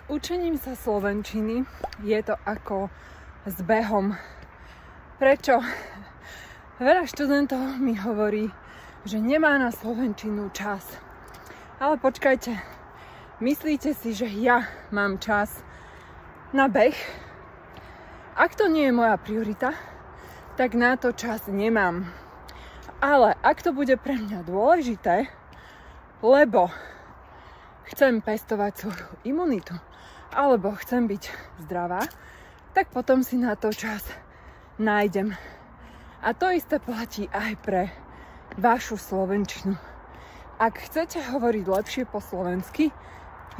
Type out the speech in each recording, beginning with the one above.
učením sa slovenčiny je to ako s behom. Prečo? Veľa študentov mi hovorí, že nemá na slovenčinu čas. Ale počkajte, myslíte si, že ja mám čas na beh? Ak to nie je moja priorita, tak na to čas nemám. Ale ak to bude pre mňa dôležité, lebo chcem pestovať svoju imunitu, alebo chcem byť zdravá, tak potom si na to čas nájdem. A to isté platí aj pre vašu slovenčinu. Ak chcete hovoriť lepšie po slovensky,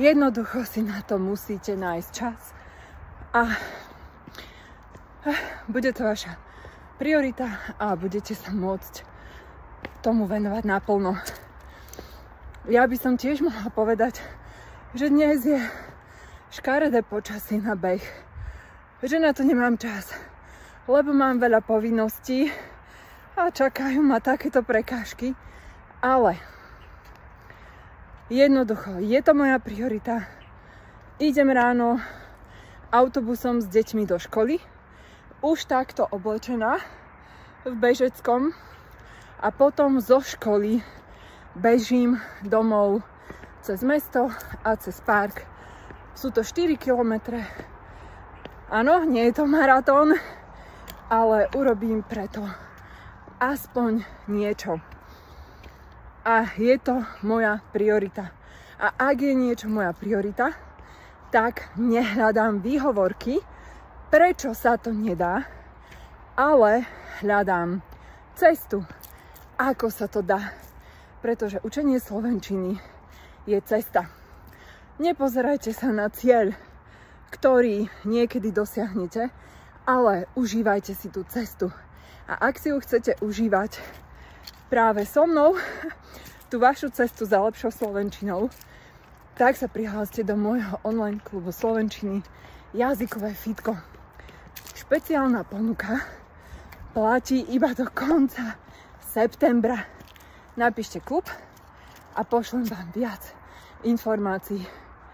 jednoducho si na to musíte nájsť čas. A bude to vaša priorita a budete sa môcť tomu venovať naplno. Ja by som tiež mohla povedať, že dnes je škaredé počasie na beh. Že na to nemám čas, lebo mám veľa povinností a čakajú ma takéto prekážky. Ale jednoducho, je to moja priorita. Idem ráno autobusom s deťmi do školy, už takto oblečená v bežeckom, a potom zo školy bežím domov cez mesto a cez park. Sú to 4 kilometre. Áno, nie je to maratón, ale urobím preto aspoň niečo. A je to moja priorita. A ak je niečo moja priorita, tak nehľadám výhovorky, prečo sa to nedá, ale hľadám cestu, ako sa to dá. Pretože učenie slovenčiny je cesta. Nepozerajte sa na cieľ, ktorý niekedy dosiahnete, ale užívajte si tú cestu. A ak si ju chcete užívať práve so mnou, tú vašu cestu za lepšou slovenčinou, tak sa prihláste do môjho online klubu slovenčiny Jazykové fitko. Špeciálna ponuka platí iba do konca septembra. Napíšte klub a pošlem vám viac informácií.